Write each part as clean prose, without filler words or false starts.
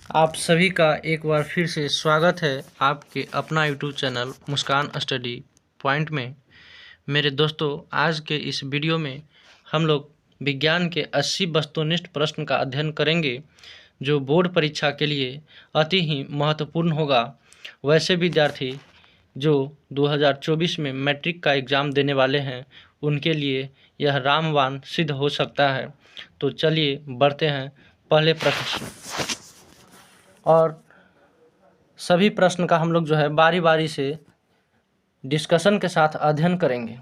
आप सभी का एक बार फिर से स्वागत है आपके अपना यूट्यूब चैनल मुस्कान स्टडी पॉइंट में। मेरे दोस्तों, आज के इस वीडियो में हम लोग विज्ञान के 80 वस्तुनिष्ठ प्रश्न का अध्ययन करेंगे जो बोर्ड परीक्षा के लिए अति ही महत्वपूर्ण होगा। वैसे विद्यार्थी जो 2024 में मैट्रिक का एग्ज़ाम देने वाले हैं उनके लिए यह रामबाण सिद्ध हो सकता है। तो चलिए बढ़ते हैं पहले प्रश्न और सभी प्रश्न का हम लोग जो है बारी बारी से डिस्कशन के साथ अध्ययन करेंगे।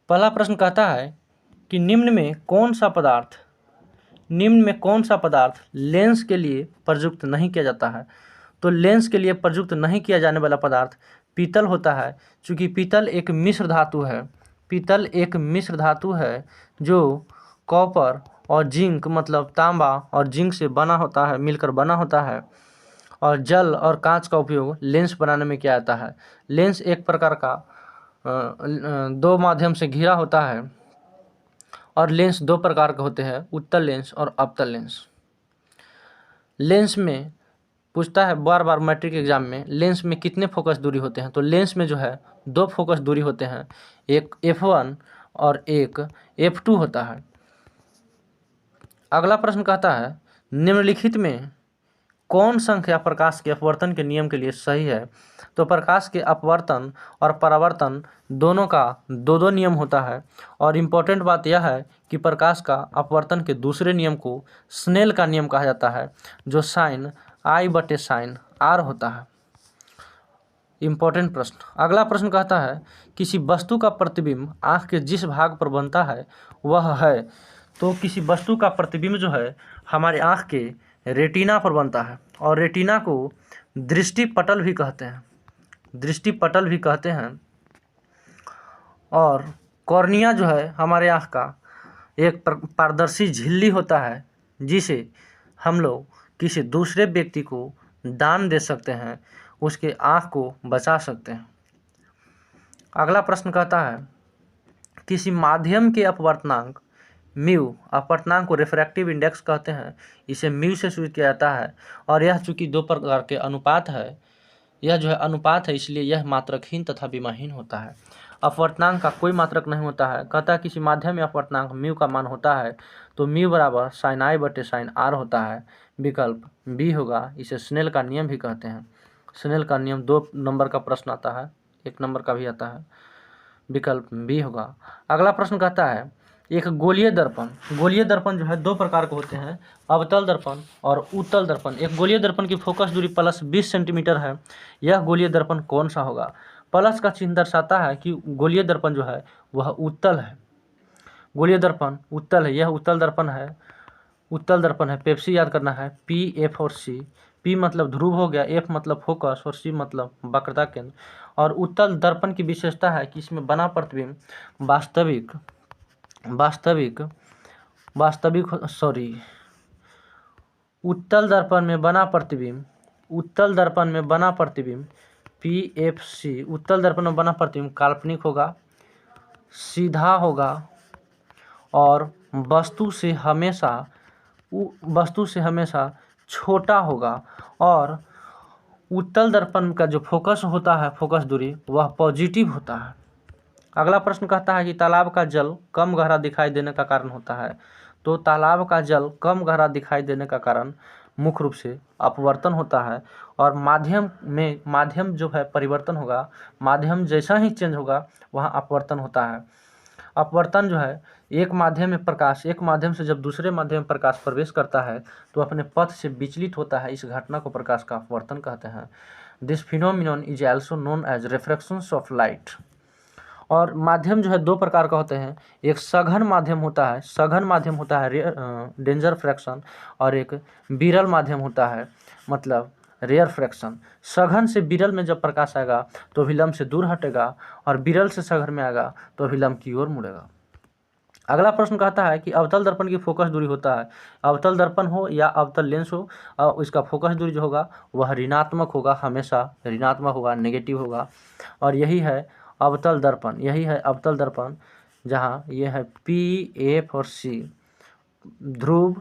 पहला प्रश्न कहता है कि निम्न में कौन सा पदार्थ लेंस के लिए प्रयुक्त नहीं किया जाता है। तो लेंस के लिए प्रयुक्त नहीं किया जाने वाला पदार्थ पीतल होता है, क्योंकि पीतल एक मिश्र धातु है जो कॉपर और जिंक मतलब तांबा और जिंक से बना होता है, मिलकर बना होता है। और जल और कांच का उपयोग लेंस बनाने में किया जाता है। लेंस एक प्रकार का दो माध्यम से घिरा होता है और लेंस दो प्रकार के होते हैं, उत्तल लेंस और अवतल लेंस। लेंस में पूछता है बार बार मैट्रिक एग्जाम में, लेंस में कितने फोकस दूरी होते हैं। तो लेंस में जो है दो फोकस दूरी होते हैं, एक F1 और एक F2 होता है। अगला प्रश्न कहता है निम्नलिखित में कौन संख्या प्रकाश के अपवर्तन के नियम के लिए सही है। तो प्रकाश के अपवर्तन और परावर्तन दोनों का दो नियम होता है। और इम्पोर्टेंट बात यह है कि प्रकाश का अपवर्तन के दूसरे नियम को स्नेल का नियम कहा जाता है, जो साइन I/sin R होता है। इम्पोर्टेंट प्रश्न। अगला प्रश्न कहता है किसी वस्तु का प्रतिबिंब आँख के जिस भाग पर बनता है वह है। तो किसी वस्तु का प्रतिबिंब जो है हमारे आँख के रेटिना पर बनता है और रेटिना को दृष्टिपटल भी कहते हैं। और कॉर्निया जो है हमारे आँख का एक पारदर्शी झिल्ली होता है, जिसे हम लोग किसी दूसरे व्यक्ति को दान दे सकते हैं, उसके आँख को बचा सकते हैं। अगला प्रश्न कहता है किसी माध्यम के अपवर्तनांक म्यू, अपवर्तनांक को रिफ्रैक्टिव इंडेक्स कहते हैं, इसे म्यू से सूचित किया जाता है। और यह चूंकि दो प्रकार के अनुपात है, यह जो है अनुपात है, इसलिए यह मात्रकहीन तथा विमाहीन होता है। अपवर्तनांक का कोई मात्रक नहीं होता है। कहता है किसी माध्यम में अपवर्तनांक म्यू का मान होता है तो म्यू बराबर sin I/sin R होता है। विकल्प बी होगा। इसे स्नेल का नियम भी कहते हैं। स्नेल का नियम 2 नंबर का प्रश्न आता है, 1 नंबर का भी आता है। विकल्प बी होगा। अगला प्रश्न कहता है एक गोलीय दर्पण जो है दो प्रकार के होते हैं, अवतल दर्पण और उत्तल दर्पण। एक गोलीय दर्पण की फोकस दूरी +20 सेंटीमीटर है। यह गोलीय दर्पण कौन सा होगा। प्लस का चिन्ह दर्शाता है कि गोलीय दर्पण जो है वह उत्तल है। गोलीय दर्पण उत्तल है, यह उत्तल दर्पण है। पेप्सी याद करना है, P, F और C। P मतलब ध्रुव हो गया, F मतलब फोकस और C मतलब वक्रता केंद्र। और उत्तल दर्पण की विशेषता है कि इसमें बना प्रतिबिंब उत्तल दर्पण में बना प्रतिबिंब PFC, उत्तल दर्पण में बना प्रतिबिंब काल्पनिक होगा, सीधा होगा और वस्तु से हमेशा छोटा होगा। और उत्तल दर्पण का जो फोकस होता है, फोकस दूरी, वह पॉजिटिव होता है। अगला प्रश्न कहता है कि तालाब का जल कम गहरा दिखाई देने का कारण होता है। तो तालाब का जल कम गहरा दिखाई देने का कारण मुख्य रूप से अपवर्तन होता है। और माध्यम जो है परिवर्तन होगा, माध्यम जैसा ही चेंज होगा वहाँ अपवर्तन होता है। अपवर्तन जो है एक माध्यम से जब दूसरे माध्यम में प्रकाश प्रवेश करता है तो अपने पथ से विचलित होता है। इस घटना को प्रकाश का अपवर्तन कहते हैं। This phenomenon is also known as refractions of light. और माध्यम जो है दो प्रकार का होते हैं, एक सघन माध्यम होता है डेंजर फ्रैक्शन, और एक विरल माध्यम होता है मतलब रेयर फ्रैक्शन। सघन से विरल में जब प्रकाश आएगा तो विलंब से दूर हटेगा और विरल से सघन में आएगा तो विलंब की ओर मुड़ेगा। अगला प्रश्न कहता है कि अवतल दर्पण की फोकस दूरी होता है, अवतल दर्पण हो या अवतल लेंस हो, इसका फोकस दूरी जो होगा वह ऋणात्मक होगा, हमेशा ऋणात्मक होगा, नेगेटिव होगा। और यही है अवतल दर्पण, जहाँ यह है P, F और C, ध्रुव,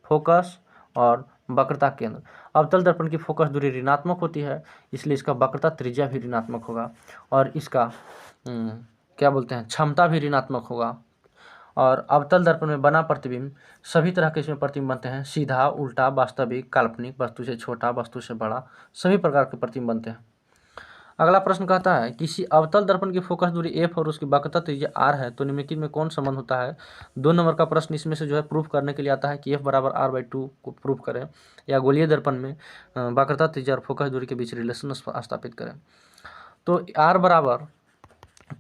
फोकस और वक्रता केंद्र। अवतल दर्पण की फोकस दूरी ऋणात्मक होती है, इसलिए इसका वक्रता त्रिज्या भी ऋणात्मक होगा और इसका क्या बोलते हैं क्षमता भी ऋणात्मक होगा। और अवतल दर्पण में बना प्रतिबिंब सभी तरह के इसमें प्रतिबिंब बनते हैं, सीधा, उल्टा, वास्तविक, काल्पनिक, वस्तु से छोटा, वस्तु से बड़ा, सभी प्रकार के प्रतिबिंब बनते हैं। अगला प्रश्न कहता है किसी अवतल दर्पण की फोकस दूरी f और उसकी वक्रता त्रिज्या r है तो निम्नलिखित में कौन संबंध होता है। 2 नंबर का प्रश्न इसमें से जो है प्रूफ करने के लिए आता है कि f बराबर r/2 को प्रूफ करें या गोलीय दर्पण में वक्रता त्रिज्या और फोकस दूरी के बीच रिलेशन स्थापित करें। तो r बराबर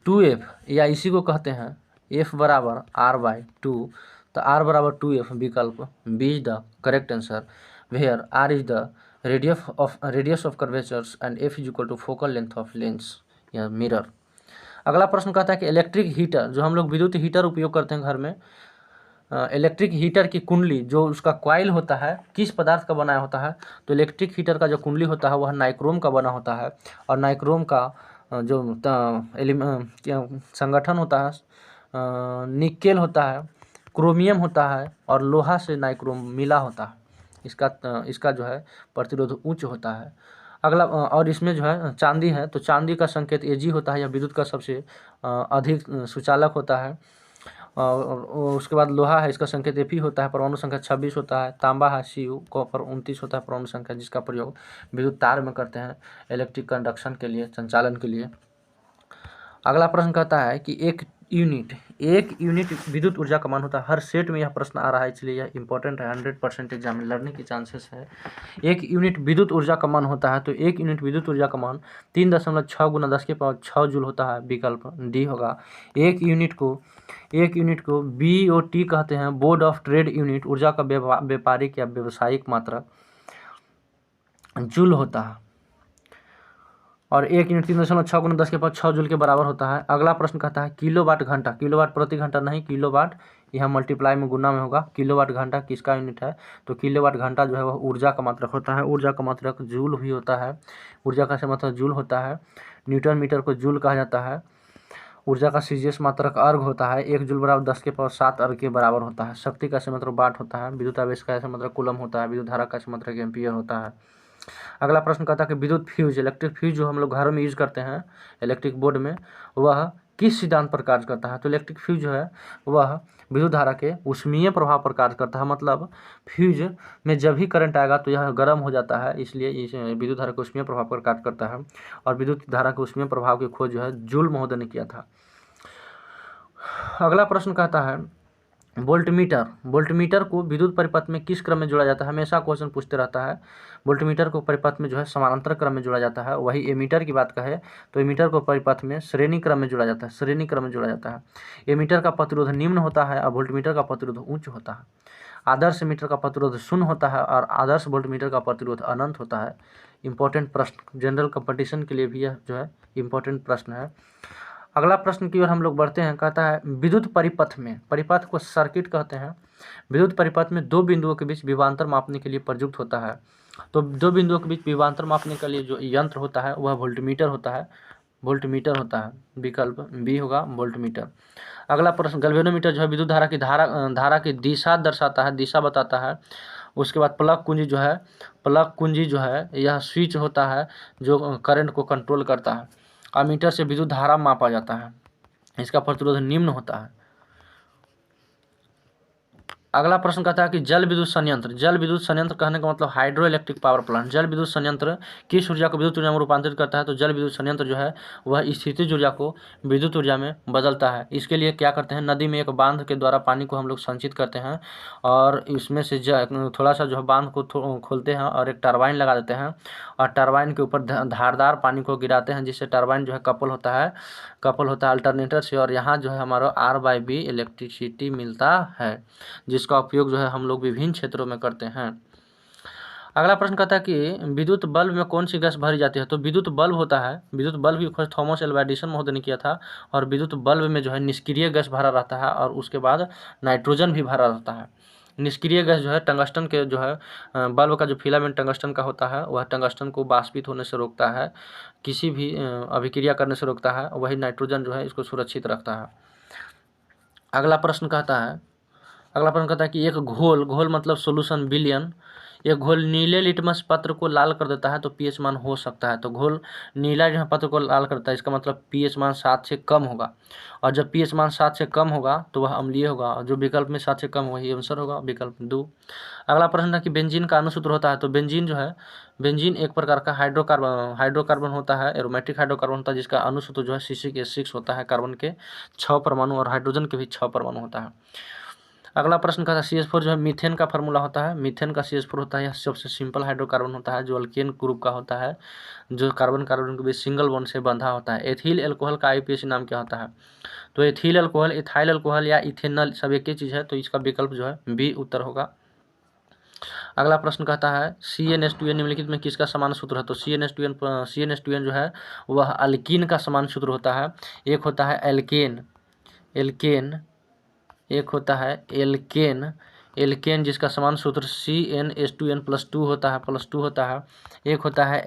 2f या इसी को कहते हैं f बराबर r/2, तो r बराबर 2f विकल्प B is the correct answer, where r is the radius of curvatures and f is equal to focal length of lens या मिरर। अगला प्रश्न कहता है कि इलेक्ट्रिक हीटर, जो हम लोग विद्युत हीटर उपयोग करते हैं घर में, इलेक्ट्रिक हीटर की कुंडली जो उसका कॉइल होता है किस पदार्थ का बनाया होता है। तो इलेक्ट्रिक हीटर का जो कुंडली होता है वह नाइक्रोम का बना होता है और नाइक्रोम का जो संगठन होता है निकेल होता है, क्रोमियम होता है और लोहा से नाइक्रोम मिला होता है। इसका जो है प्रतिरोध उच्च होता है। अगला और इसमें जो है चांदी है तो चांदी का संकेत Ag होता है या विद्युत का सबसे अधिक सुचालक होता है। और उसके बाद लोहा है, इसका संकेत Fe होता है, परमाणु संख्या 26 होता है। तांबा है Cu, कॉपर 29 होता है परमाणु संख्या, जिसका प्रयोग विद्युत तार में करते हैं इलेक्ट्रिक कंडक्शन के लिए, संचालन के लिए। अगला प्रश्न कहता है कि एक यूनिट विद्युत ऊर्जा का मान होता है। हर सेट में यह प्रश्न आ रहा है इसलिए यह इंपॉर्टेंट है, 100% एग्जाम में लड़ने की चांसेस है। एक यूनिट विद्युत ऊर्जा का मान होता है तो एक यूनिट विद्युत ऊर्जा का मान 3.6 × 10⁻6 जूल होता है, विकल्प डी होगा। एक यूनिट को BOT कहते हैं, बोर्ड ऑफ ट्रेड यूनिट, ऊर्जा का व्यापारिक या व्यवसायिक मात्रक जूल होता है और एक यूनिट 3.6 × 10⁻6 जूल के बराबर होता है। अगला प्रश्न कहता है किलोवाट घंटा, किलोवाट प्रति घंटा नहीं, किलोवाट यह मल्टीप्लाई में गुना में होगा। किलोवाट घंटा किसका यूनिट है तो किलोवाट घंटा जो है वह ऊर्जा का मात्रक होता है। ऊर्जा का मात्रक जूल भी होता है, ऊर्जा का से मतलब जूल होता है। न्यूटन मीटर को जूल कहा जाता है। ऊर्जा का सीजीएस मात्रक अर्घ होता है, 1 जूल बराबर 10⁻7 अर्घ के बराबर होता है। शक्ति का से मतलब वाट होता है। विद्युत आवेश का से मतलब कूलम होता है। विद्युत धारा का से मतलब एम्पियर होता है। अगला प्रश्न कहता है कि विद्युत फ्यूज, इलेक्ट्रिक फ्यूज जो हम लोग घर में यूज करते हैं इलेक्ट्रिक बोर्ड में, वह किस सिद्धांत पर कार्य करता है। तो इलेक्ट्रिक फ्यूज जो है वह विद्युत धारा के ऊष्मीय प्रभाव पर कार्य करता है। मतलब फ्यूज में जब भी करंट आएगा तो यह गर्म हो जाता है, इसलिए इस विद्युत धारा के ऊष्मीय प्रभाव पर कार्य करता है। और विद्युत धारा के ऊष्मीय प्रभाव की खोज जो है जूल महोदय ने किया था। अगला प्रश्न कहता है वोल्टमीटर को विद्युत परिपथ में किस क्रम में जोड़ा जाता है। हमेशा क्वेश्चन पूछते रहता है। वोल्टमीटर को परिपथ में जो है समानांतर क्रम में जोड़ा जाता है। वही एमीटर की बात कहे तो एमीटर को परिपथ में श्रेणी क्रम में जोड़ा जाता है। एमीटर का प्रतिरोध निम्न होता है और वोल्टमीटर का प्रतिरोध उच्च होता है। आदर्श एमीटर का प्रतिरोध 0 होता है और आदर्श वोल्टमीटर का प्रतिरोध अनंत होता है। इंपॉर्टेंट प्रश्न, जनरल कंपटीशन के लिए भी यह जो है इंपॉर्टेंट प्रश्न है। अगला प्रश्न की ओर हम लोग बढ़ते हैं। कहता है विद्युत परिपथ में, परिपथ को सर्किट कहते हैं, विद्युत परिपथ में दो बिंदुओं के बीच विभवांतर मापने के लिए प्रयुक्त होता है। तो दो बिंदुओं के बीच विभवांतर मापने के लिए जो यंत्र होता है वह वोल्टमीटर होता है, विकल्प बी होगा वोल्टमीटर। अगला प्रश्न गैल्वेनोमीटर जो है विद्युत धारा की दिशा दर्शाता है, दिशा बताता है। उसके बाद प्लग कुंजी जो है यह स्विच होता है जो करंट को कंट्रोल करता है। अमीटर से विद्युत धारा मापा जाता है, इसका प्रतिरोध निम्न होता है। अगला प्रश्न कहता है कि जल विद्युत संयंत्र कहने का मतलब हाइड्रो इलेक्ट्रिक पावर प्लांट। जल विद्युत संयंत्र किस ऊर्जा को विद्युत ऊर्जा में रूपांतरित करता है। तो जल विद्युत संयंत्र जो है वह स्थितिज ऊर्जा को विद्युत ऊर्जा में बदलता है। इसके लिए क्या करते हैं, नदी में एक बांध के द्वारा पानी को हम लोग संचित करते हैं और इसमें से थोड़ा सा जो है बांध को खोलते हैं और एक टरबाइन लगा देते हैं और टरबाइन के ऊपर धारदार पानी को गिराते हैं, जिससे टरबाइन जो है कपल होता है अल्टरनेटर से, और यहाँ जो है हमारा R/B इलेक्ट्रिसिटी मिलता है, जिसका उपयोग जो है हम लोग विभिन्न क्षेत्रों में करते हैं। अगला प्रश्न कहता है कि विद्युत बल्ब में कौन सी गैस भरी जाती है। तो विद्युत बल्ब होता है, विद्युत बल्ब की खोज थॉमस एल्वा एडिसन महोदय ने किया था और विद्युत बल्ब में जो है निष्क्रिय गैस भरा रहता है और उसके बाद नाइट्रोजन भी भरा रहता है। निष्क्रिय गैस जो है टंगस्टन के जो है बल्ब का जो फिलामेंट टंगस्टन का होता है वह टंगस्टन को वाष्पित होने से रोकता है, किसी भी अभिक्रिया करने से रोकता है। वही नाइट्रोजन जो है इसको सुरक्षित रखता है। अगला प्रश्न कहता है कि एक घोल मतलब सोल्यूशन विलयन, एक घोल नीले लिटमस पत्र को लाल कर देता है तो पीएच मान हो सकता है। तो घोल नीला जो है पत्र को लाल करता है, इसका मतलब पीएच मान 7 से कम होगा। और जब पीएच मान 7 से कम होगा तो वह अम्लीय होगा, और जो विकल्प में 7 से कम वही आंसर होगा, विकल्प 2। अगला प्रश्न है कि बेंजीन का अनुसूत्र होता है। तो बेंजीन जो है, बेंजीन एक प्रकार का हाइड्रोकार्बन होता है, एरोमेटिक हाइड्रोकार्बन होता है, जिसका अनुसूत्र जो है C6H6 होता है। कार्बन के 6 परमाणु और हाइड्रोजन के भी 6 परमाणु होता है। अगला प्रश्न का था CH4 जो है मीथेन का फार्मूला होता है। मीथेन का CH4 होता है, यह सबसे सिंपल हाइड्रोकार्बन होता है जो अल्केन ग्रुप का होता है, जो कार्बन कार्बन के बीच सिंगल बॉन्ड से बंधा होता है। एथिल अल्कोहल का IUPAC नाम क्या होता है? तो एथिल अल्कोहल, इथाइल अल्कोहल या इथेनॉल सब एक ही चीज़ है, तो इसका विकल्प जो है बी उत्तर होगा। अगला प्रश्न कहता है CnH2n निम्नलिखित में किसका समान सूत्र है? तो CnH2n जो है वह अल्कीन का समान सूत्र होता है। एक होता है एल्केन, एक होता है एल्केन जिसका समान सूत्र CnH2n+2 होता है, एक होता है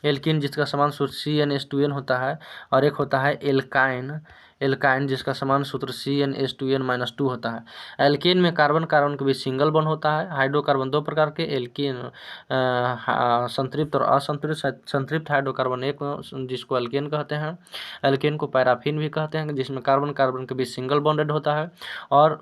एल्कीन जिसका समान सूत्र CnH2n होता है, और एक होता है एल्काइन जिसका समान सूत्र CnH2n-2 होता है। एल्केन में कार्बन कार्बन के बीच सिंगल बॉन्ड होता है। हाइड्रोकार्बन दो प्रकार के, एल्केन संतृप्त और असंतृप्त। संतृप्त हाइड्रोकार्बन एक जिसको एल्केन कहते हैं, एल्केन को पैराफिन भी कहते हैं, जिसमें कार्बन कार्बन के बीच सिंगल बॉन्डेड होता है। और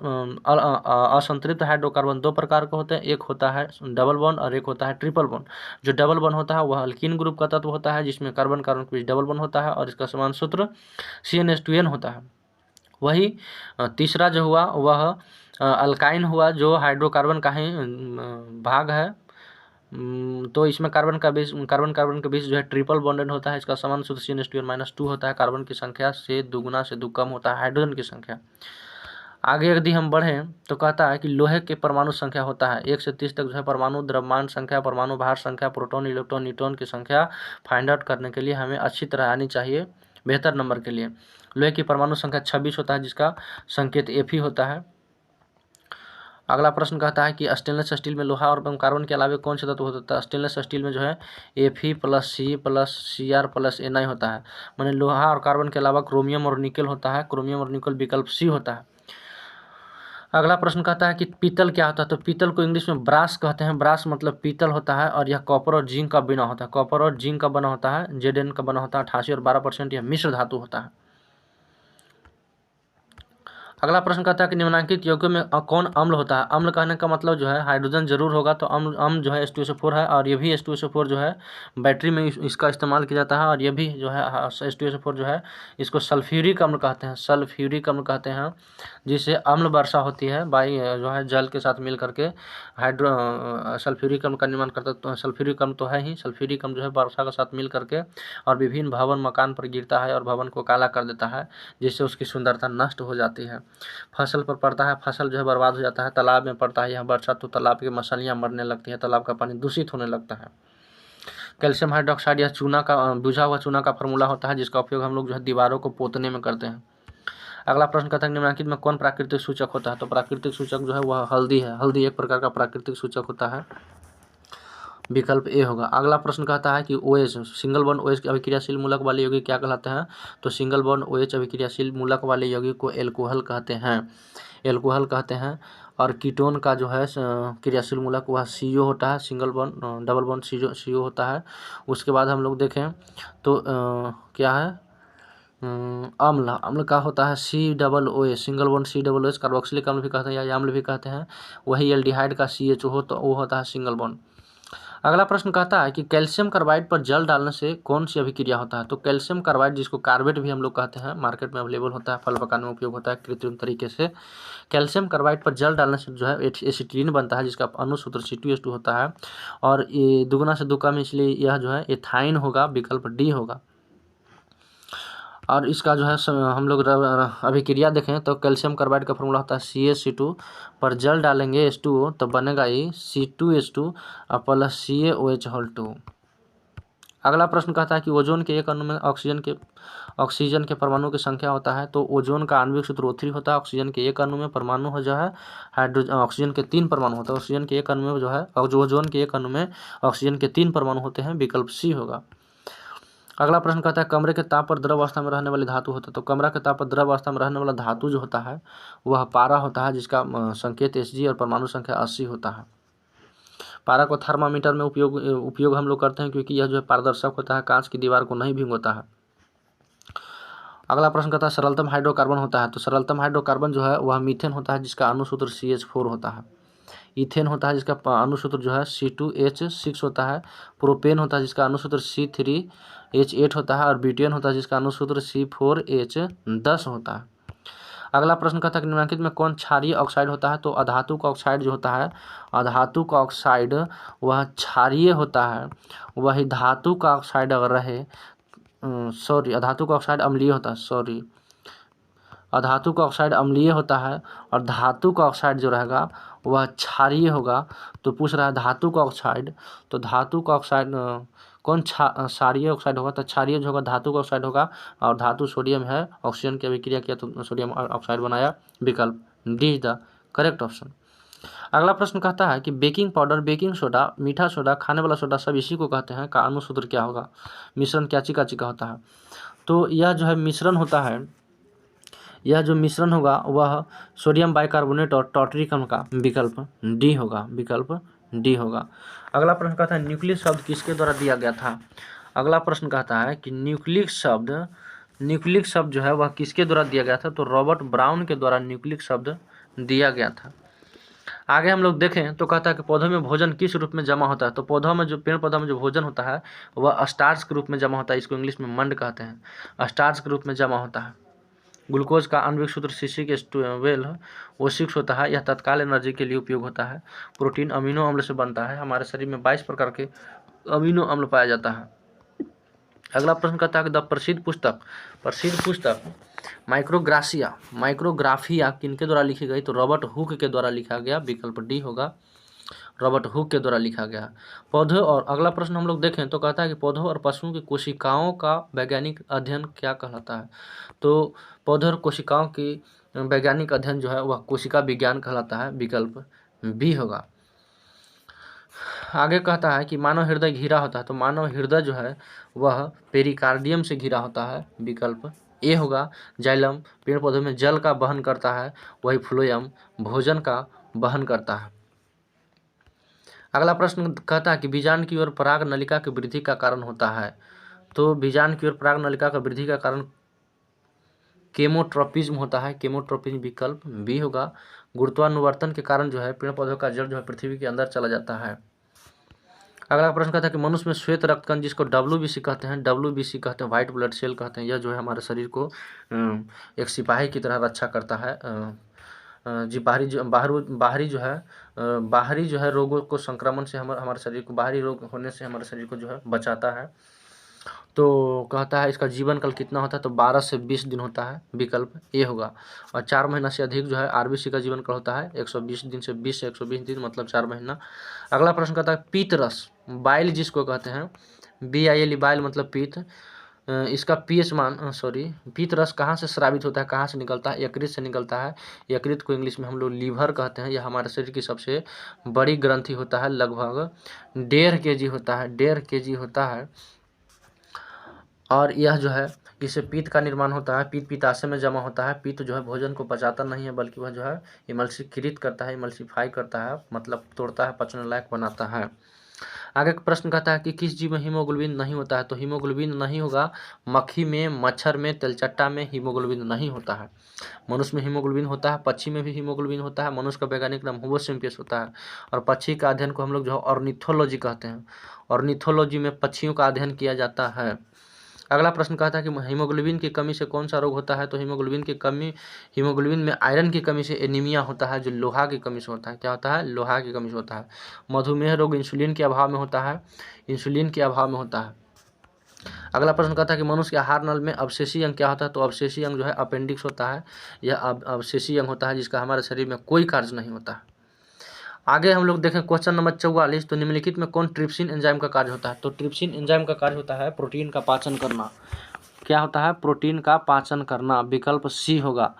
असंतृप्त हाइड्रोकार्बन दो प्रकार के होते हैं, एक होता है डबल बॉन्ड और एक होता है ट्रिपल बॉन्ड। जो डबल बॉन्ड होता है वह अल्कीन ग्रुप का तत्व होता है, जिसमें कार्बन कार्बन के बीच डबल बॉन्ड होता है और इसका समान सूत्र CnH2n होता है। वही तीसरा जो हुआ वह अल्काइन हुआ, जो हाइड्रोकार्बन का ही भाग है। तो इसमें कार्बन कार्बन के बीच जो है ट्रिपल बॉन्डेड होता है, इसका समान सूत्र CnH2n-2 होता है। कार्बन की संख्या से दुगुना से कम होता है हाइड्रोजन की संख्या। आगे यदि हम बढ़ें तो कहता है कि लोहे के परमाणु संख्या होता है 1 से 30 तक जो है परमाणु द्रव्यमान संख्या, परमाणु भार संख्या, प्रोटॉन इलेक्ट्रॉन न्यूट्रॉन की संख्या फाइंड आउट करने के लिए हमें अच्छी तरह आनी चाहिए बेहतर नंबर के लिए। लोहे की परमाणु संख्या 26 होता है, जिसका संकेत Fe होता है। अगला प्रश्न कहता है कि स्टेनलेस स्टील में लोहा और कार्बन के अलावा कौन सा तत्व होता है? स्टेनलेस स्टील में जो है Fe+C+Cr+Na होता है। माने लोहा और कार्बन के अलावा क्रोमियम और निकल होता है, क्रोमियम और निकल विकल्प C होता है। अगला प्रश्न कहता है कि पीतल क्या होता है? तो पीतल को इंग्लिश में ब्रास कहते हैं। ब्रास मतलब पीतल होता है, और यह कॉपर और जिंक का बना होता है। कॉपर और जिंक का बना होता है, Zn का बना होता है 88 और 12%। यह मिश्र धातु होता है। अगला प्रश्न कहता है कि निम्नलिखित यौगिकों में कौन अम्ल होता है? अम्ल कहने का मतलब जो है हाइड्रोजन जरूर होगा, तो अम्ल जो है H2SO4 है, और ये भी H2SO4 जो है बैटरी में इसका इस्तेमाल किया जाता है। और ये भी जो है H2SO4 जो है इसको सल्फ्यूरिक अम्ल कहते हैं, जिससे अम्ल वर्षा होती है जो है जल के साथ मिल करके सल्फ्यूरिक अम्ल का निर्माण करता है। तो सल्फ्यूरिक अम्ल तो है ही, सल्फ्यूरिक अम्ल जो है वर्षा के साथ मिल करके और विभिन्न भवन मकान पर गिरता है और भवन को काला कर देता है, जिससे उसकी सुंदरता नष्ट हो जाती है। फसल पर पड़ता है, फसल जो है बर्बाद हो जाता है। तालाब में पड़ता है यह वर्षा, तो तालाब की मछलियाँ मरने लगती है, तालाब का पानी दूषित होने लगता है। कैल्शियम हाइड्रोक्साइड यह चूना का बुझा हुआ चूना का फार्मूला होता है, जिसका उपयोग हम लोग जो है दीवारों को पोतने में करते हैं। अगला प्रश्न कहता है निम्नलिखित में कौन प्राकृतिक सूचक होता है? तो प्राकृतिक सूचक जो है वह हल्दी है। हल्दी एक प्रकार का प्राकृतिक सूचक होता है, विकल्प ए होगा। अगला प्रश्न कहता है कि OH सिंगल बॉन्ड OH अभिक्रियाशील मूलक वाले यौगिक क्या कहलाते हैं? तो सिंगल बॉन्ड OH अभिक्रियाशील मूलक वाले यौगिक को एल्कोहल कहते हैं। और कीटोन का जो है क्रियाशील मूलक वह CO होता है, single bond double bond CO होता है। उसके बाद हम लोग देखें तो क्या है अम्ल का होता है COOH, single bond COOH। Carboxylic अम्ल भी कहते हैं या अम्ल भी कहते हैं। वही एल्डिहाइड का CHO हो तो वो होता है सिंगल बॉन्ड। अगला प्रश्न कहता है कि कैल्शियम कार्बाइड पर जल डालने से कौन सी अभिक्रिया होता है? तो कैल्शियम कार्बाइड जिसको कार्बेट भी हम लोग कहते हैं, मार्केट में अवेलेबल होता है, फल पकाने में उपयोग होता है कृत्रिम तरीके से। कैल्शियम कार्बाइड पर जल डालने से जो है एसिटिलीन बनता है, जिसका अनुसूत्र C2H2 होता है। और ये दुगुना से दो कम, इसलिए यह जो है एथाइन होगा, विकल्प D होगा। और इसका जो है हम लोग अभिक्रिया देखें तो कैल्शियम कार्बाइड का फॉर्मूला होता है CaC2 पर जल डालेंगे H2O तो बनेगा ही C2H2 प्लस CaOH2। अगला प्रश्न कहता है कि ओजोन के एक अणु में ऑक्सीजन के परमाणु की संख्या होता है। तो ओजोन का आणविक सूत्र O3 होता है। ऑक्सीजन के एक अणु में परमाणु जो है ऑक्सीजन के 3 परमाणु होता है। ऑक्सीजन के एक अणु में जो है ओजोन के एक अणु में ऑक्सीजन के 3 परमाणु होते हैं, विकल्प C होगा। अगला प्रश्न कहता है कमरे के ताप पर द्रव अवस्था में रहने वाली धातु होता है। तो कमरा के ताप पर द्रव अवस्था में रहने वाला धातु जो होता है वह पारा होता है, जिसका संकेत Hg और परमाणु संख्या 80 होता है। पारा को थर्मामीटर में उपयोग हम लोग करते हैं, क्योंकि यह जो है पारदर्शक होता है, कांच की दीवार को नहीं भिगोता है। अगला प्रश्न कहता है सरलतम हाइड्रोकार्बन होता है। तो सरलतम हाइड्रोकार्बन जो है वह मीथेन होता है, जिसका अणुसूत्र CH4 होता है। इथेन होता है, जिसका अणुसूत्र जो है C2H6 होता है। प्रोपेन होता है, जिसका अणुसूत्र C3H8 होता है। और ब्यूटेन होता है, जिसका अणुसूत्र C4H10 होता है। अगला प्रश्न कहता है कि निम्नलिखित में कौन क्षारीय ऑक्साइड होता है। तो अधातु का ऑक्साइड जो होता है, अधातु का ऑक्साइड वह क्षारीय होता है। वही धातु का ऑक्साइड अगर रहे, सॉरी, अधातु का ऑक्साइड अम्लीय होता है, सॉरी, अधातु का ऑक्साइड अम्लीय होता है और धातु का ऑक्साइड जो रहेगा वह क्षारीय होगा। तो पूछ रहा है धातु का ऑक्साइड, तो धातु का ऑक्साइड कौन क्षारीय ऑक्साइड होगा। तो क्षारीय जो होगा धातु का ऑक्साइड होगा, और धातु सोडियम है, ऑक्सीजन की अभिक्रिया किया तो सोडियम ऑक्साइड बनाया। विकल्प D is the correct option. अगला प्रश्न कहता है कि बेकिंग पाउडर, बेकिंग सोडा, मीठा सोडा, खाने वाला सोडा सब इसी को कहते हैं, का अणुसूत्र क्या होगा। मिश्रण क्या ची का होता है। तो यह जो है मिश्रण होता है, यह जो मिश्रण होगा वह सोडियम बाइकार्बोनेट और टॉर्टरिक अम्ल का। विकल्प डी होगा, विकल्प डी होगा। अगला प्रश्न कहता है न्यूक्लियस शब्द किसके द्वारा दिया गया था। अगला प्रश्न कहता है कि न्यूक्लिक शब्द जो है वह किसके द्वारा दिया गया था। तो रॉबर्ट ब्राउन के द्वारा न्यूक्लिक शब्द दिया गया था। आगे हम लोग देखें तो कहता है कि पौधों में भोजन किस रूप में जमा होता है। तो पौधों में जो पेड़ पौधों में जो भोजन होता है वह स्टार्च के रूप में जमा होता है। इसको इंग्लिश में मंड कहते हैं। स्टार्च के रूप में जमा होता है। ग्लूकोज का आणविक सूत्र C6H12O6 होता है। यह तत्काल एनर्जी के लिए उपयोग होता है। प्रोटीन अमीनो अम्ल से बनता है। हमारे शरीर में 22 प्रकार के अमीनो अम्ल पाया जाता है। अगला प्रश्न कहता है कि प्रसिद्ध पुस्तक माइक्रोग्राफिया किनके द्वारा लिखी गई। तो रॉबर्ट हुक के द्वारा लिखा गया। विकल्प डी होगा, रॉबर्ट हुक के द्वारा लिखा गया। पौधों और अगला प्रश्न हम लोग देखें तो कहता है कि पौधों और पशुओं की कोशिकाओं का वैज्ञानिक अध्ययन क्या कहलाता है। तो पौधों और कोशिकाओं की वैज्ञानिक अध्ययन जो है वह कोशिका विज्ञान कहलाता है। विकल्प बी होगा। आगे कहता है कि मानव हृदय घिरा होता है। तो मानव हृदय जो है वह पेरिकार्डियम से घिरा होता है। विकल्प ए होगा। जाइलम पेड़ पौधों में जल का वहन करता है, वही फ्लोएम भोजन का वहन करता है। अगला प्रश्न कहता है कि बीजांड की ओर पराग नलिका की वृद्धि का कारण होता है। तो बीजांड की ओर पराग नलिका का वृद्धि का कारण केमोट्रोपिज्म होता है। केमोट्रोपिज्म विकल्प बी होगा। गुरुत्वानुवर्तन के कारण जो है पेड़ पौधों का जल जो है पृथ्वी के अंदर चला जाता है। अगला प्रश्न कहता है कि मनुष्य में श्वेत रक्तकण जिसको WBC कहते हैं, WBC कहते हैं, व्हाइट ब्लड सेल कहते हैं, यह जो है हमारे शरीर को एक सिपाही की तरह रक्षा करता है। जी बाहरी जो है रोगों को संक्रमण से हमारे शरीर को, बाहरी रोग होने से हमारे शरीर को जो है बचाता है। तो कहता है इसका जीवन काल कितना होता है। तो 12 से 20 दिन होता है। विकल्प ए होगा। और 4 महीना से अधिक जो है RBC का जीवन काल होता है 120 दिन से 20 से 120 दिन, मतलब 4 महीना। अगला प्रश्न कहता है पीत रस, बाइल जिसको कहते हैं, BILE बाइल मतलब पीत, इसका pH मान पीत रस कहाँ से स्रावित होता है, कहाँ से निकलता है। यकृत से निकलता है। यकृत को इंग्लिश में हम लोग लीवर कहते हैं। यह हमारे शरीर की सबसे बड़ी ग्रंथि होता है। लगभग 1.5 kg होता है, 1.5 kg होता है। और यह जो है इससे पीत का निर्माण होता है। पीत पित्ताशय में जमा होता है। पीत जो है भोजन को पचाता नहीं है, बल्कि वह जो है इमल्सीकृत करता है, इमल्सीफाई करता है, मतलब तोड़ता है, पचने लायक बनाता है। आगे प्रश्न कहता है कि किस जीव में हीमोग्लोबिन नहीं होता है। तो हीमोग्लोबिन नहीं होगा। मक्खी में, मच्छर में, तेलचट्टा में हीमोग्लोबिन नहीं होता है। मनुष्य में हीमोग्लोबिन होता है। पक्षी में भी हीमोग्लोबिन होता है। मनुष्य का वैज्ञानिक नाम होमो सिम्पियस होता है। और पक्षी का अध्ययन को हम लोग जो है ऑर्निथोलॉजी कहते हैं। ऑर्निथोलॉजी में पक्षियों का अध्ययन किया जाता है। अगला प्रश्न कहता है कि हीमोग्लोबिन की कमी से कौन सा रोग होता है। तो हीमोग्लोबिन में आयरन की कमी से एनीमिया होता है, जो लोहा की कमी से होता है। क्या होता है, लोहा की कमी से होता है। मधुमेह रोग इंसुलिन के अभाव में होता है, इंसुलिन के अभाव में होता है। अगला प्रश्न कहता है कि मनुष्य के आहार नल में अवशेषी अंग क्या होता है। तो अवशेषी अंग जो है अपेंडिक्स होता है। यह अवशेषी अंग होता है जिसका हमारे शरीर में कोई कार्य नहीं होता है। आगे हम लोग देखें क्वेश्चन नंबर 44। तो निम्नलिखित में कौन ट्रिप्सिन एंजाइम का कार्य होता है। तो ट्रिप्सिन एंजाइम का कार्य होता है प्रोटीन का पाचन करना। क्या होता है, प्रोटीन का पाचन करना। विकल्प सी होगा।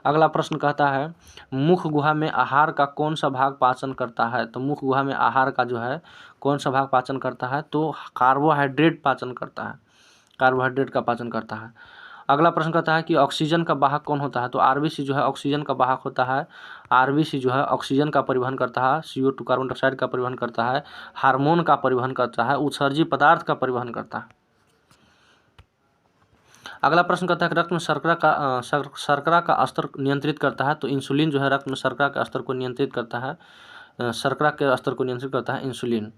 अगला प्रश्न कहता है मुख गुहा में आहार का कौन सा भाग पाचन करता है। तो मुख गुहा में आहार का जो है कौन सा भाग पाचन करता है। तो कार्बोहाइड्रेट पाचन करता है, कार्बोहाइड्रेट का पाचन करता है। अगला प्रश्न कहता है कि ऑक्सीजन का वाहक कौन होता है? तो आरबीसी जो है ऑक्सीजन का वाहक होता है। आरबीसी जो है ऑक्सीजन का परिवहन करता है, CO2 कार्बन डाइऑक्साइड का परिवहन करता है, हार्मोन का परिवहन करता है, उत्सर्जी पदार्थ का परिवहन करता है। अगला प्रश्न कहता है कि रक्त में शर्करा का स्तर नियंत्रित करता है। तो इंसुलिन जो है रक्त में शर्करा के स्तर को नियंत्रित करता है, शर्करा के स्तर को नियंत्रित करता है इंसुलिन।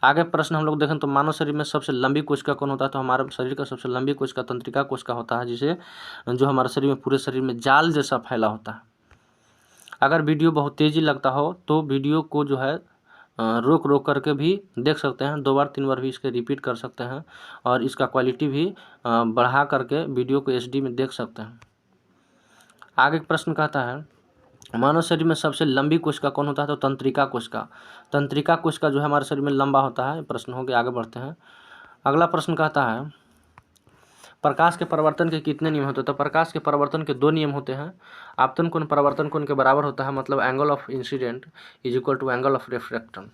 आगे प्रश्न हम लोग देखें तो मानव शरीर में सबसे लंबी कोशिका कौन होता है? तो हमारे शरीर का सबसे लंबी कोशिका तंत्रिका कोशिका होता है, जिसे जो हमारे शरीर में पूरे शरीर में जाल जैसा फैला होता है। अगर वीडियो बहुत तेजी लगता हो तो वीडियो को जो है रोक रोक करके भी देख सकते हैं, 2 बार 3 बार भी इसके रिपीट कर सकते हैं और इसका क्वालिटी भी बढ़ा करके वीडियो को HD में देख सकते हैं। आगे प्रश्न कहता है मानव शरीर में सबसे लंबी कोशिका कौन होता है? तो तंत्रिका कोशिका। तंत्रिका कोशिका जो है हमारे शरीर में लंबा होता है। प्रश्न हो गया, आगे बढ़ते हैं। अगला प्रश्न कहता है प्रकाश के परिवर्तन के कितने नियम होते हैं? तो प्रकाश के परिवर्तन के 2 नियम होते हैं। आपतन कोण परिवर्तन कोण के बराबर होता है, मतलब angle of incident is equal to angle of reflection.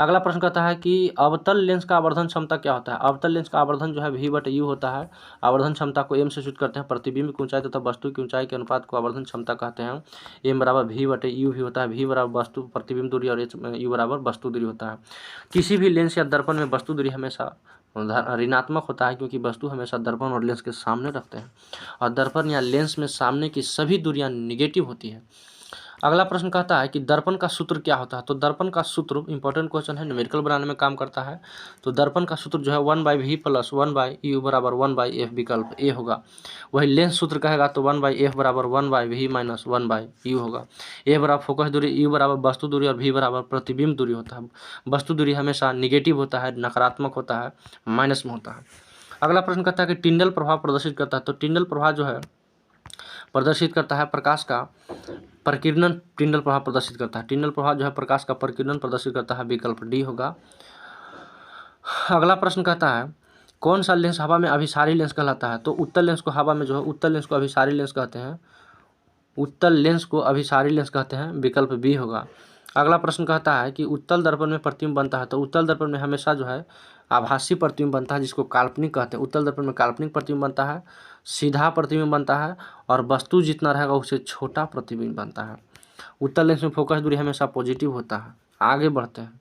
अगला प्रश्न कहता है कि अवतल लेंस का आवर्धन क्षमता क्या होता है? अवतल लेंस का आवर्धन जो है V/U होता है। आवर्धन क्षमता को M से सूचित करते हैं। प्रतिबिंब की ऊंचाई तथा वस्तु की ऊंचाई के अनुपात को आवर्धन क्षमता कहते हैं। M बराबर V/U भी होता है। V बराबर वस्तु प्रतिबिंब दूरी और U बराबर वस्तु दूरी होता है। किसी भी लेंस या दर्पण में वस्तु दूरी हमेशा ऋणात्मक होता है, क्योंकि वस्तु हमेशा दर्पण और लेंस के सामने रखते हैं और दर्पण या लेंस में सामने की सभी दूरियां निगेटिव होती है। अगला प्रश्न कहता है कि दर्पण का सूत्र क्या होता है? तो दर्पण का सूत्र इंपॉर्टेंट क्वेश्चन है, न्यूमेरिकल बनाने में काम करता है। तो दर्पण का सूत्र जो है 1/V + 1/U बराबर 1/F विकल्प ए होगा। वही लेंस सूत्र कहेगा तो 1/F बराबर 1/V - 1/U होगा। ए बराबर फोकस दूरी, U बराबर वस्तु दूरी और V बराबर प्रतिबिंब दूरी होता है। वस्तु दूरी हमेशा निगेटिव होता है, नकारात्मक होता है, माइनस में होता है। अगला प्रश्न कहता है कि टिंडल प्रभाव प्रदर्शित करता है। तो टिंडल प्रभाव जो है प्रदर्शित करता है प्रकाश का प्रकीर्णन। टिंडल प्रभाव प्रदर्शित करता है, टिंडल प्रभाव जो है प्रकाश का प्रकीर्णन प्रदर्शित करता है, विकल्प डी होगा। अगला प्रश्न कहता है कौन सा लेंस हवा में अभिसारी लेंस कहलाता है? तो उत्तल लेंस को हवा में जो है उत्तल लेंस को अभिसारी लेंस कहते हैं। उत्तल लेंस को अभिसारी लेंस कहते हैं, विकल्प बी होगा। अगला प्रश्न कहता है कि उत्तल दर्पण में प्रतिबिंब बनता है। तो उत्तल दर्पण में हमेशा जो है आभासी प्रतिबिंब बनता है, जिसको काल्पनिक कहते हैं। उत्तल दर्पण में काल्पनिक प्रतिबिंब बनता है, सीधा प्रतिबिंब बनता है और वस्तु जितना रहेगा उससे छोटा प्रतिबिंब बनता है। उत्तल लेंस में फोकस दूरी हमेशा पॉजिटिव होता है। आगे बढ़ते हैं।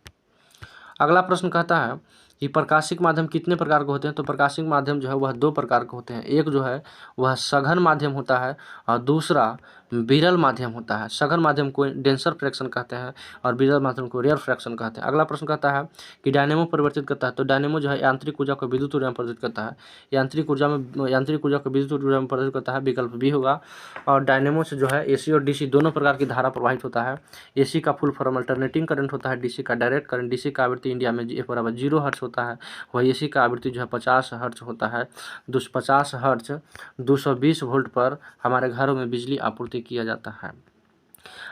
अगला प्रश्न कहता है कि प्रकाशिक माध्यम कितने प्रकार के होते हैं? तो प्रकाशिक माध्यम जो है वह 2 प्रकार के होते हैं। एक जो है वह सघन माध्यम होता है और दूसरा विरल माध्यम होता है। सघन माध्यम को डेंसर फ्रैक्शन कहते हैं और विरल माध्यम को रेयर फ्रैक्शन कहते हैं। अगला प्रश्न कहता है कि डायनेमो परिवर्तित करता है। तो डायनेमो जो है यांत्रिक ऊर्जा को विद्युत ऊर्जा में परिवर्तित करता है। यांत्रिक ऊर्जा को विद्युत ऊर्जा में परिवर्तित करता है, विकल्प बी होगा। और डायनेमो से जो है AC और DC दोनों प्रकार की धारा प्रवाहित होता है। AC का फुल फॉर्म अल्टरनेटिंग करंट होता है, DC का डायरेक्ट करंट। DC का आवृत्ति इंडिया में F बराबर 0 हर्ट्ज होता है, वही AC का आवृत्ति जो है 50 हर्ट्ज होता है। 50 हर्ट्ज 220 वोल्ट पर हमारे घरों में बिजली आपूर्ति किया जाता है।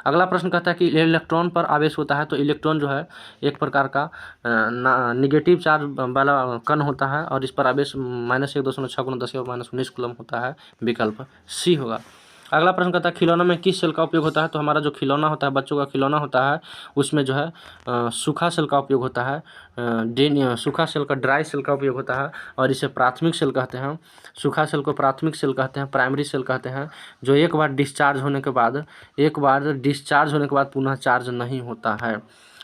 अगला प्रश्न कहता है कि इलेक्ट्रॉन पर आवेश होता है। तो इलेक्ट्रॉन जो है एक प्रकार का निगेटिव चार्ज वाला कण होता है और इस पर आवेश -1.6 × 10⁻⁻19 कूलम होता है, विकल्प सी होगा। अगला प्रश्न कहता है खिलौना में किस सेल का उपयोग होता है? तो हमारा जो खिलौना होता है, बच्चों का खिलौना होता है, उसमें जो है सूखा सेल का उपयोग होता है। सूखा सेल का ड्राई सेल का उपयोग होता है और इसे प्राथमिक सेल कहते हैं। सूखा सेल को प्राथमिक सेल कहते हैं, प्राइमरी सेल कहते हैं, जो एक बार डिस्चार्ज होने के बाद पुनः चार्ज नहीं होता है।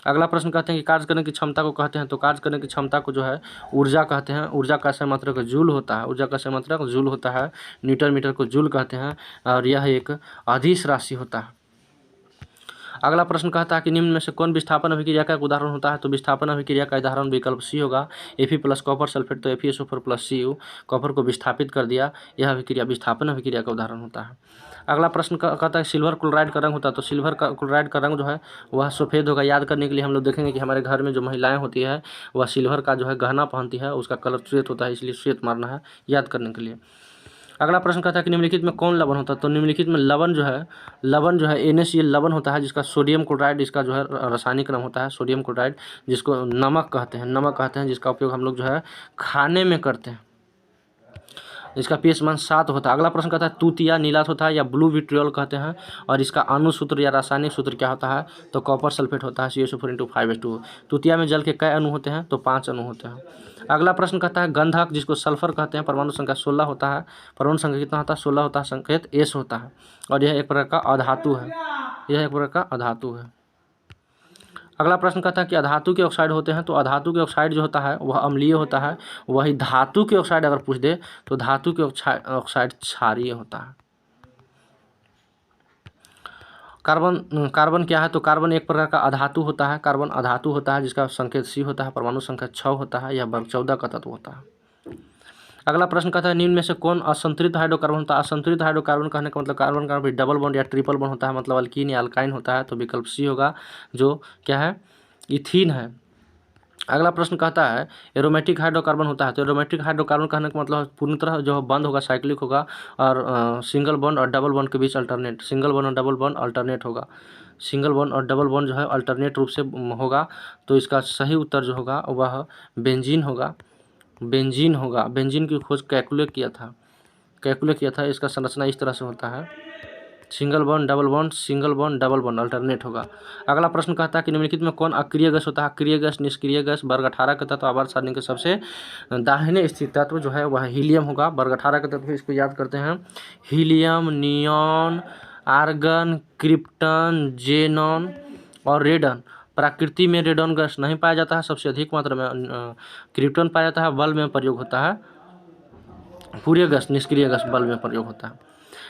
अगला प्रश्न कहते हैं कि कार्य करने की क्षमता को कहते हैं। तो कार्य करने की क्षमता को जो है ऊर्जा कहते हैं। ऊर्जा का संमात्रक जूल होता है। ऊर्जा का संमात्रक जूल होता है। न्यूटन मीटर को जूल कहते हैं और यह एक अदिश राशि होता है। अगला प्रश्न कहता है कि निम्न में से कौन विस्थापन अभिक्रिया का एक उदाहरण होता है? तो विस्थापन अभिक्रिया का उदाहरण विकल्प सी होगा। Fe + कॉपर सल्फेट, तो FeSO4 + Cu, कॉपर को विस्थापित कर दिया, यह अभिक्रिया विस्थापन अभिक्रिया का उदाहरण होता है। अगला प्रश्न कहता है सिल्वर क्लोराइड का रंग होता है। तो सिल्वर क्लोराइड का रंग जो है वह सफ़ेद होगा। याद करने के लिए हम लोग देखेंगे कि हमारे घर में जो महिलाएं होती है वह सिल्वर का जो है गहना पहनती है, उसका कलर श्वेत होता है, इसलिए श्वेत मारना है याद करने के लिए। अगला प्रश्न कहता है कि निम्नलिखित में कौन लवण होता है? तो निम्नलिखित में लवण जो है NaCl लवण होता है, जिसका सोडियम क्लोराइड इसका जो है रासायनिक नाम होता है, सोडियम क्लोराइड, जिसको नमक कहते हैं, जिसका उपयोग हम लोग जो है खाने में करते हैं। इसका pH मान 7 होता है। अगला प्रश्न कहता है तूतिया नीलात होता है या ब्लू विट्रियोल कहते हैं, और इसका अणुसूत्र या रासायनिक सूत्र क्या होता है, तो कॉपर सल्फेट होता है CH4 × 5H2O। तूतिया में जल के कई अणु होते हैं, तो 5 अणु होते हैं। अगला प्रश्न कहता है गंधक जिसको सल्फर कहते हैं, परमाणु संख्या 16 होता है। परमाणु संख्या कितना होता है, 16 होता है, संकेत S होता है, और यह एक प्रकार का अधातु है। यह एक प्रकार का अधातु है। अगला प्रश्न कहता है कि अधातु के ऑक्साइड होते हैं, तो अधातु के ऑक्साइड जो होता है वह अम्लीय होता है। वही धातु के ऑक्साइड अगर पूछ दे तो धातु के ऑक्साइड क्षारीय होता है। कार्बन क्या है, तो कार्बन एक प्रकार का अधातु होता है। कार्बन अधातु होता है जिसका संकेत C होता है, परमाणु संख्या 6 होता है, यह वर्ग 14 का तत्व होता है। अगला प्रश्न कहता है निम्न में से कौन असंतुलित हाइड्रोकार्बन होता है। असंतुलित हाइड्रोकार्बन कहने का मतलब कार्बन का भी डबल बॉन्ड या ट्रिपल बॉन्ड होता है, मतलब अल्कीन या अल्काइन होता है, तो विकल्प C होगा जो क्या है, इथीन है। अगला प्रश्न कहता है एरोमेटिक हाइड्रोकार्बन होता है, तो एरोमेटिक हाइड्रोकार्बन कहने का मतलब पूर्ण तरह जो बंद होगा, साइक्लिक होगा, और सिंगल बॉन्ड और डबल बॉन्ड के बीच अल्टरनेट, सिंगल बॉन्ड और डबल बॉन्ड अल्टरनेट होगा। सिंगल बॉन्ड और डबल बॉन्ड जो है अल्टरनेट रूप से होगा, तो इसका सही उत्तर जो होगा वह बेंजीन होगा। बेंजीन होगा। बेंजीन की खोज कैकुले किया था। इसका संरचना इस तरह से होता है, single bond double bond, single bond double bond, alternate होगा। अगला प्रश्न कहता है कि निम्नलिखित में कौन अक्रिय गैस होता है। अक्रिय गैस, निष्क्रिय गैस, वर्ग 18 के तत्व आवर्त सारणी के सबसे दाहिने स्थित तत्व जो है वह हीलियम होगा। वर्ग 18 के तत्व इसको याद करते हैं, helium, neon, argon, krypton, xenon और रेडन। प्रकृति में रेडन गैस नहीं पाया जाता है, सबसे अधिक मात्रा में क्रिप्टन पाया जाता है, बल्ब में प्रयोग होता है। पूरे गैस, निष्क्रिय गैस बल्ब में प्रयोग होता है।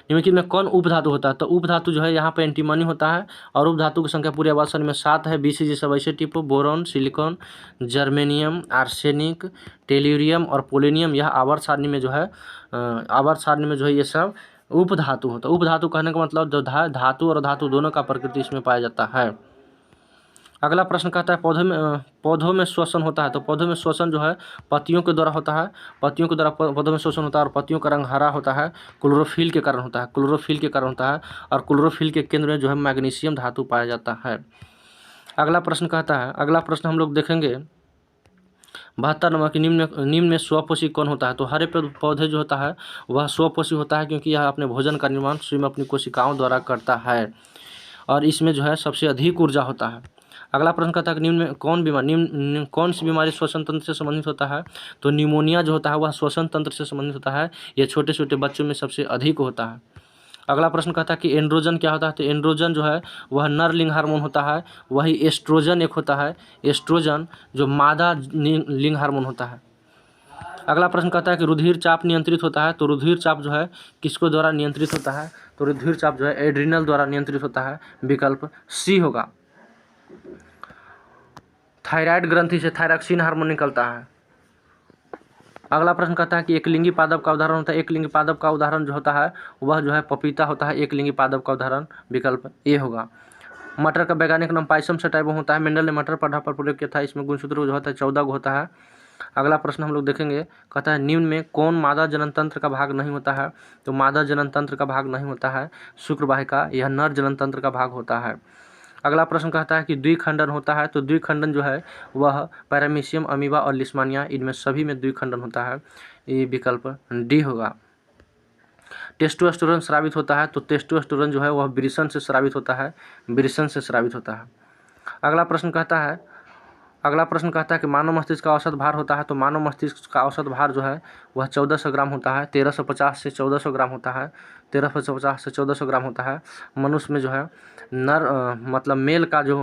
निम्नलिखित में कौन उपधातु होता है, तो उपधातु जो है यहाँ पे एंटीमनी होता है, और उपधातु की संख्या पूरे आवर्त सारणी में 7 है। BCG सब ऐसे टिपो, boron, silicon, germanium, arsenic, tellurium और पोलेनियम, यह आवर्त सारणी में जो है ये सब उपधातु होता है। उपधातु कहने का मतलब जो धातु और धातु दोनों का प्रकृति इसमें पाया जाता है। अगला प्रश्न कहता है पौधों में श्वसन होता है, तो पौधों में श्वसन जो है पत्तियों के द्वारा होता है। पत्तियों के द्वारा पौधों में श्वसन होता है, और पत्तियों का रंग हरा होता है, क्लोरोफिल के कारण होता है। और क्लोरोफिल के केंद्र में जो है मैग्नीशियम धातु पाया जाता है। अगला प्रश्न हम लोग देखेंगे 72 नंबर की निम्न में स्वपोषी कौन होता है, तो हरे पौधे जो होता है वह स्वपोषी होता है, क्योंकि यह अपने भोजन का निर्माण स्वयं अपनी कोशिकाओं द्वारा करता है, और इसमें जो है सबसे अधिक ऊर्जा होता है। अगला प्रश्न कहता है कि निम्न में कौन सी बीमारी श्वसन तंत्र से संबंधित होता है, तो निमोनिया जो होता है वह श्वसन तंत्र से संबंधित होता है। यह छोटे छोटे बच्चों में सबसे अधिक होता है। अगला प्रश्न कहता है कि एंड्रोजन क्या होता है, तो एंड्रोजन जो है वह नर लिंग हार्मोन होता है। वही एस्ट्रोजन एक होता है, एस्ट्रोजन जो मादा लिंग हार्मोन होता है। अगला प्रश्न कहता है कि रुधिर चाप नियंत्रित होता है, तो रुधिर चाप जो है किसको द्वारा नियंत्रित होता है, तो रुधिर चाप जो है एड्रिनल द्वारा नियंत्रित होता है, विकल्प C होगा। थायराइड ग्रंथि से थायरॉक्सिन हार्मोन निकलता है। अगला प्रश्न कहता है कि एकलिंगी पादप का उदाहरण होता है। एकलिंगी पादप का उदाहरण जो होता है वह जो है पपीता होता है, एकलिंगी पादप का उदाहरण, विकल्प A होगा। मटर का वैज्ञानिक नाम पाइसम सटाइवम होता है। मेंडल ने मटर पौधा पर प्रयोग किया था, इसमें गुणसूत्र जो होता है 14 होता है। अगला प्रश्न हम लोग देखेंगे, कहता है निम्न में कौन मादा जनन तंत्र का भाग नहीं होता है, तो मादा जनन तंत्र का भाग नहीं होता है शुक्रवाहिका, यह नर जनन तंत्र का भाग होता है। अगला प्रश्न कहता है कि द्विखंडन होता है, तो द्विखंडन जो है वह पैरामीशियम, अमीबा और लिस्मानिया, इनमें सभी में द्विखंडन होता है, ये विकल्प D होगा। टेस्टोस्टेरोन स्रावित होता है, तो टेस्टोस्टेरोन जो है वह वृषण से स्रावित होता है। अगला प्रश्न कहता है कि मानव मस्तिष्क का औसत भार होता है, तो मानव मस्तिष्क का औसत भार जो है वह 1400 ग्राम होता है। 1350 से 1400 ग्राम होता है। 1350 से 1400 ग्राम होता है। मनुष्य में जो है मतलब मेल का जो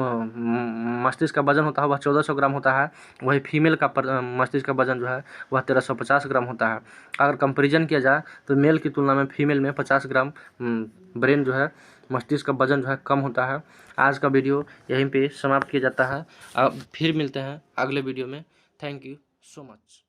मस्तिष्क का वजन होता है वह 1400 ग्राम होता है। वही फीमेल का मस्तिष्क का वजन जो है वह 1350 ग्राम होता है। अगर कंपेरिजन किया जाए तो मेल की तुलना में फीमेल में 50 ग्राम ब्रेन जो है मस्तिष्क का वजन जो है कम होता है। आज का वीडियो यहीं पे समाप्त किया जाता है। अब फिर मिलते हैं अगले वीडियो में। Thank you so much.